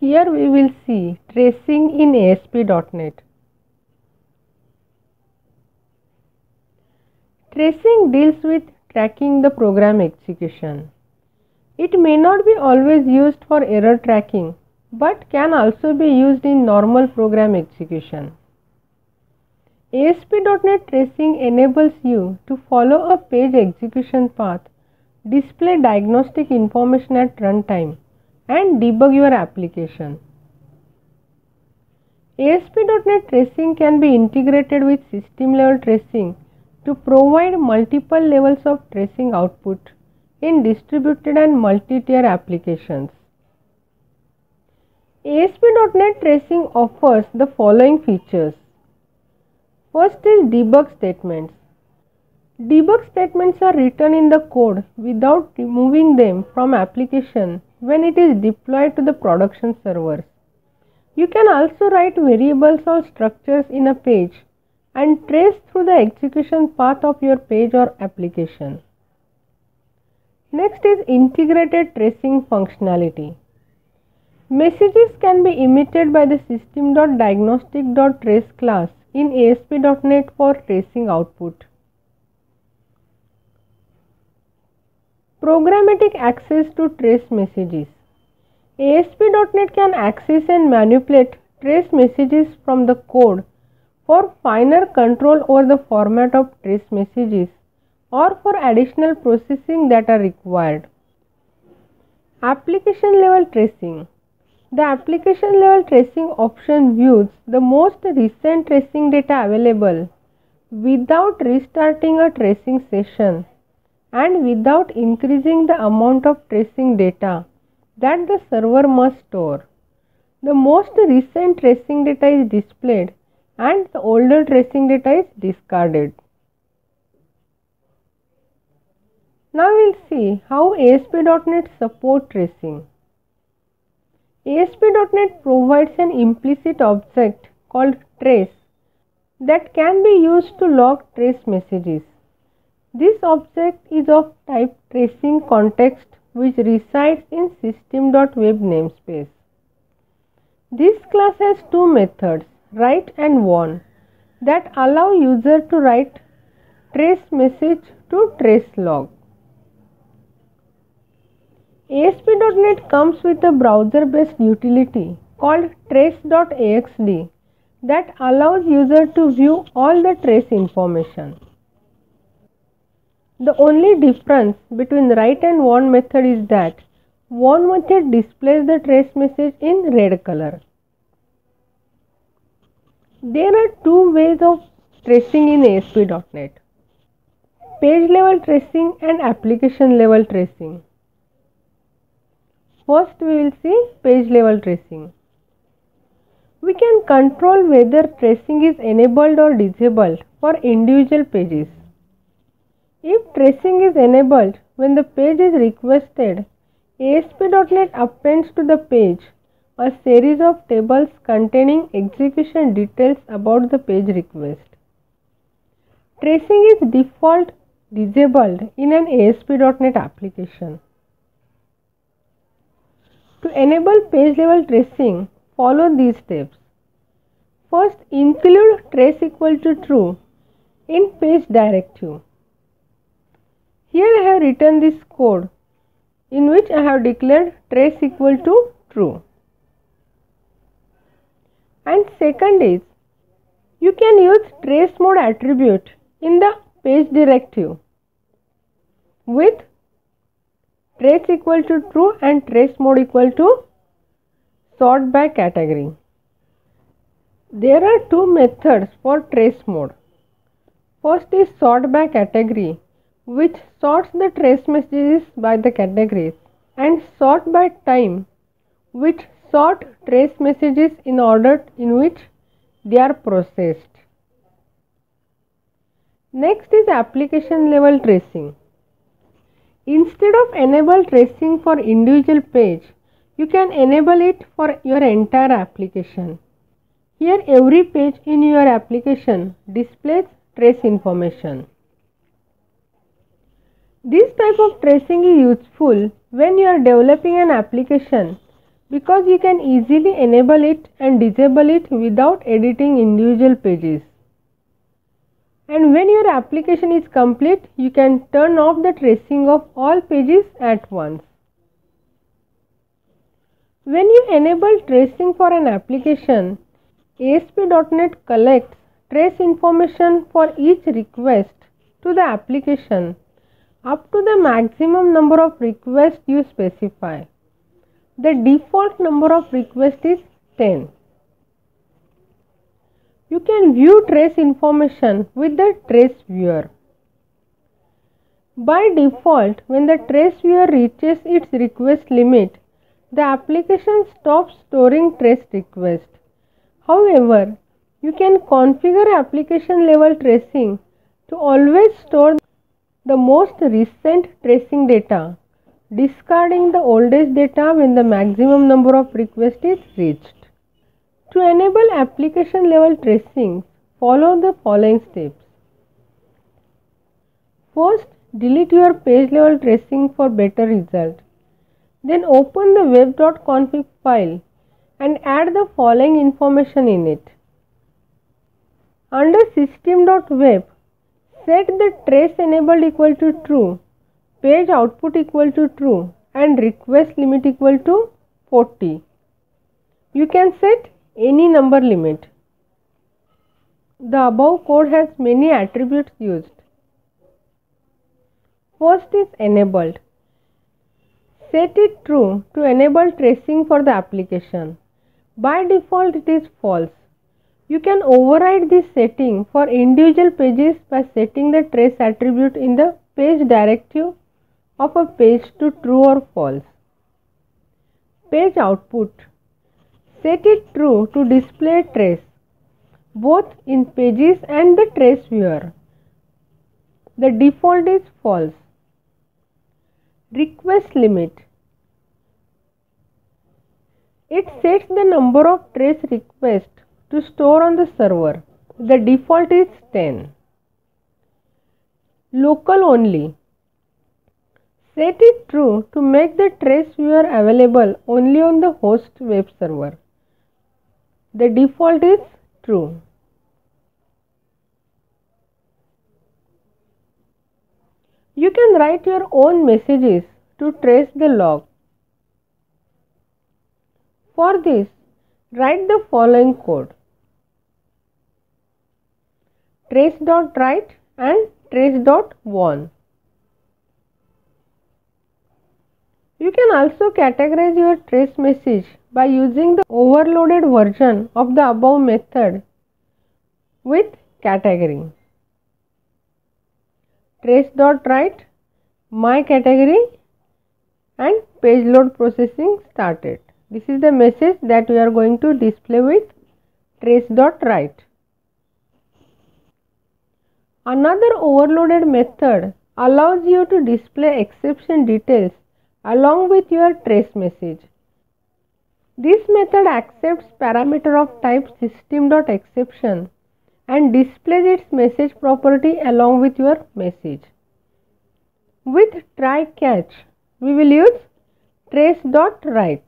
Here we will see tracing in ASP.NET. Tracing deals with tracking the program execution. It may not be always used for error tracking, but can also be used in normal program execution. ASP.NET Tracing enables you to follow a page execution path, display diagnostic information at runtime, and debug your application. ASP.NET Tracing can be integrated with system level tracing to provide multiple levels of tracing output in distributed and multi-tier applications. ASP.NET Tracing offers the following features. First is debug statements. Debug statements are written in the code without removing them from application when it is deployed to the production servers. You can also write variables or structures in a page and trace through the execution path of your page or application. Next is integrated tracing functionality. Messages can be emitted by the system.diagnostic.trace class in ASP.NET for tracing output. Programmatic access to trace messages. ASP.NET can access and manipulate trace messages from the code for finer control over the format of trace messages or for additional processing that are required. Application level tracing. The application level tracing option views the most recent tracing data available without restarting a tracing session and without increasing the amount of tracing data that the server must store. The most recent tracing data is displayed and the older tracing data is discarded. Now we will see how ASP.NET supports tracing. ASP.NET provides an implicit object called trace that can be used to log trace messages. This object is of type tracing context which resides in system.web namespace. This class has two methods, write and warn, that allow user to write trace message to trace log. ASP.NET comes with a browser-based utility called trace.axd that allows user to view all the trace information. The only difference between write and warn method is that warn method displays the trace message in red color. There are two ways of tracing in ASP.NET: page level tracing and application level tracing. First we will see page level tracing. We can control whether tracing is enabled or disabled for individual pages. If tracing is enabled when the page is requested, ASP.NET appends to the page a series of tables containing execution details about the page request. Tracing is default disabled in an ASP.NET application. To enable page level tracing, follow these steps. First, include trace equal to true in page directive. Here I have written this code in which I have declared trace equal to true. And second is, you can use trace mode attribute in the page directive with trace equal to true and trace mode equal to sort by category. There are two methods for trace mode. First is sort by category, which sorts the trace messages by the categories, and sort by time, which sort trace messages in order in which they are processed. Next is application level tracing. Instead of enable tracing for individual page, you can enable it for your entire application. Here every page in your application displays trace information. This type of tracing is useful when you are developing an application because you can easily enable it and disable it without editing individual pages. And when your application is complete, you can turn off the tracing of all pages at once. When you enable tracing for an application, ASP.NET collects trace information for each request to the application up to the maximum number of requests you specify. The default number of requests is 10. You can view trace information with the trace viewer. By default, when the trace viewer reaches its request limit, the application stops storing trace requests. However, you can configure application level tracing to always store the most recent tracing data, discarding the oldest data when the maximum number of requests is reached. To enable application level tracing, follow the following steps. First, delete your page level tracing for better result. Then open the web.config file and add the following information in it. Under system.web, set the trace enabled equal to true, page output equal to true and request limit equal to 40. You can set any number limit. The above code has many attributes used. First is enabled. Set it true to enable tracing for the application. By default it is false. You can override this setting for individual pages by setting the trace attribute in the page directive of a page to true or false. Page output. Set it true to display trace both in pages and the trace viewer. The default is false. Request limit. It sets the number of trace requests to store on the server. The default is 10. Local only. Set it true to make the trace viewer available only on the host web server. The default is true. You can write your own messages to trace the log. For this, write the following code. Trace.write and trace.warn. You can also categorize your trace message by using the overloaded version of the above method with category. Trace.write, my category and page load processing started. This is the message that we are going to display with trace.write. Another overloaded method allows you to display exception details along with your trace message. This method accepts parameter of type system.exception and displays its message property along with your message. With try catch, we will use trace.write.